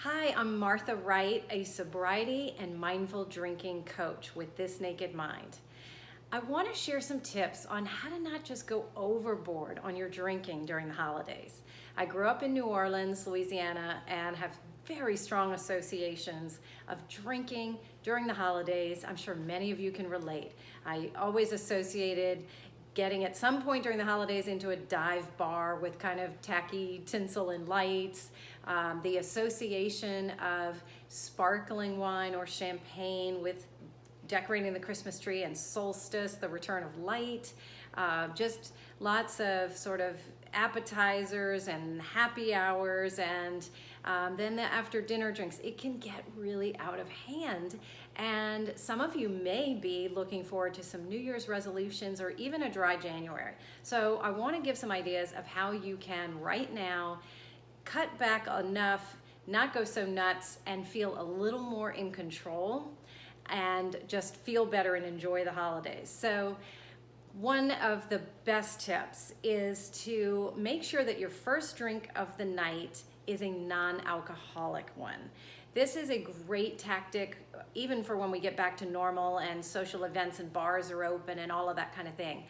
Hi, I'm Martha Wright, a sobriety and mindful drinking coach with This Naked Mind. I want to share some tips on how to not just go overboard on your drinking during the holidays. I grew up in New Orleans, Louisiana, and have very strong associations of drinking during the holidays. I'm sure many of you can relate. I always associated getting at some point during the holidays into a dive bar with kind of tacky tinsel and lights, the association of sparkling wine or champagne with decorating the Christmas tree and solstice, the return of light, just lots of sort of appetizers and happy hours, and then the after dinner drinks. It can get really out of hand, and some of you may be looking forward to some New Year's resolutions or even a dry January. So I want to give some ideas of how you can right now cut back enough, not go so nuts, and feel a little more in control and just feel better and enjoy the holidays. So one of the best tips is to make sure that your first drink of the night is a non-alcoholic one. This is a great tactic even for when we get back to normal and social events and bars are open and all of that kind of thing.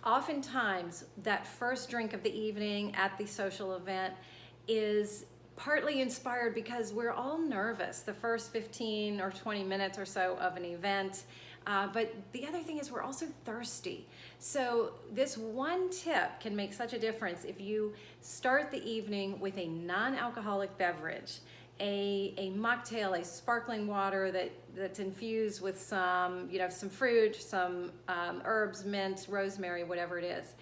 Oftentimes, that first drink of the evening at the social event is partly inspired because we're all nervous the first 15 or 20 minutes or so of an event. But the other thing is we're also thirsty. So this one tip can make such a difference if you start the evening with a non-alcoholic beverage, a mocktail, a sparkling water that's infused with some, some fruit, some herbs, mint, rosemary, whatever it is.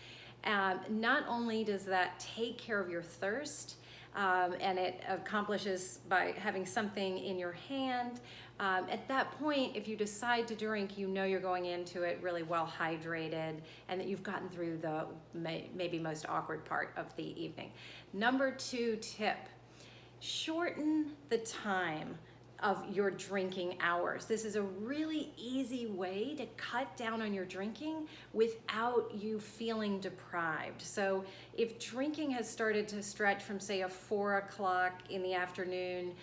Not only does that take care of your thirst, and it accomplishes by having something in your hand. At that point, if you decide to drink, you know you're going into it really well hydrated and that you've gotten through the maybe most awkward part of the evening. Number 2 tip, shorten the time of your drinking hours. This is a really easy way to cut down on your drinking without you feeling deprived. So if drinking has started to stretch from say a 4 o'clock in the afternoon,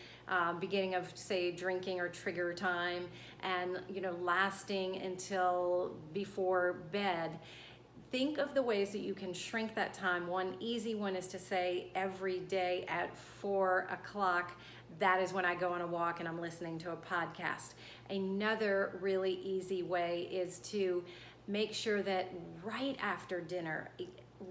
beginning of say drinking or trigger time, and lasting until before bed, think of the ways that you can shrink that time. One easy one is to say every day at 4 o'clock, that is when I go on a walk and I'm listening to a podcast. Another really easy way is to make sure that right after dinner,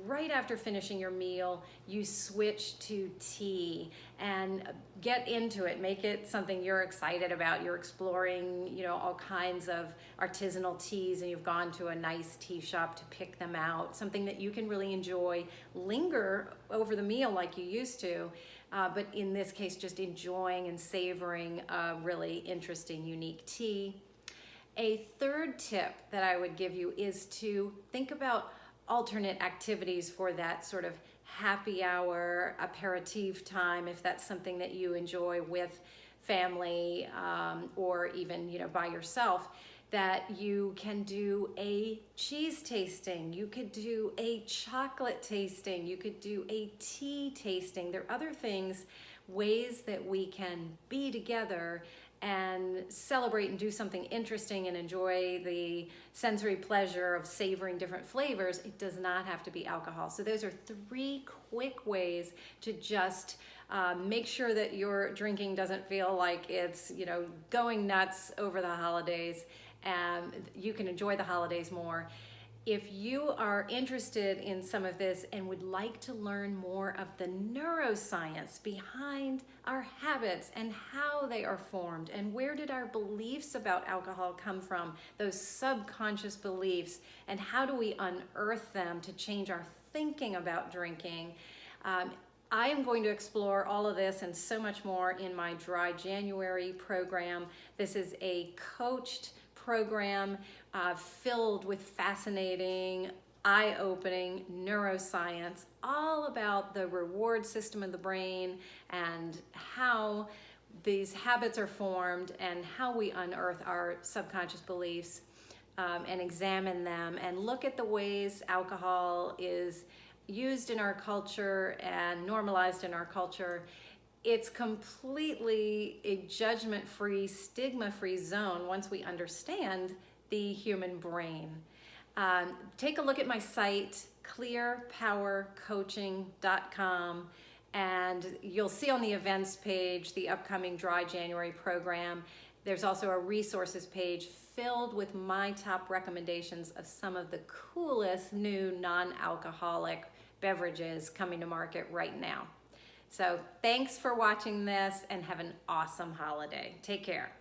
right after finishing your meal, you switch to tea and get into it. Make it something you're excited about. You're exploring, all kinds of artisanal teas, and you've gone to a nice tea shop to pick them out. Something that you can really enjoy, linger over the meal like you used to, but in this case, just enjoying and savoring a really interesting, unique tea. A third tip that I would give you is to think about alternate activities for that sort of happy hour aperitif time, if that's something that you enjoy with family, or even by yourself, that you can do a cheese tasting, you could do a chocolate tasting, you could do a tea tasting. There are other things, ways that we can be together and celebrate and do something interesting and enjoy the sensory pleasure of savoring different flavors. It does not have to be alcohol. So those are 3 quick ways to just make sure that your drinking doesn't feel like it's going nuts over the holidays, and you can enjoy the holidays more. If you are interested in some of this and would like to learn more of the neuroscience behind our habits and how they are formed and where did our beliefs about alcohol come from, those subconscious beliefs, and how do we unearth them to change our thinking about drinking, I am going to explore all of this and so much more in my Dry January program. This is a coached program filled with fascinating, eye-opening neuroscience, all about the reward system of the brain and how these habits are formed and how we unearth our subconscious beliefs, and examine them and look at the ways alcohol is used in our culture and normalized in our culture it's completely a judgment-free, stigma-free zone once we understand the human brain. Take a look at my site, clearpowercoaching.com, and you'll see on the events page the upcoming Dry January program. There's also a resources page filled with my top recommendations of some of the coolest new non-alcoholic beverages coming to market right now. So thanks for watching this, and have an awesome holiday. Take care.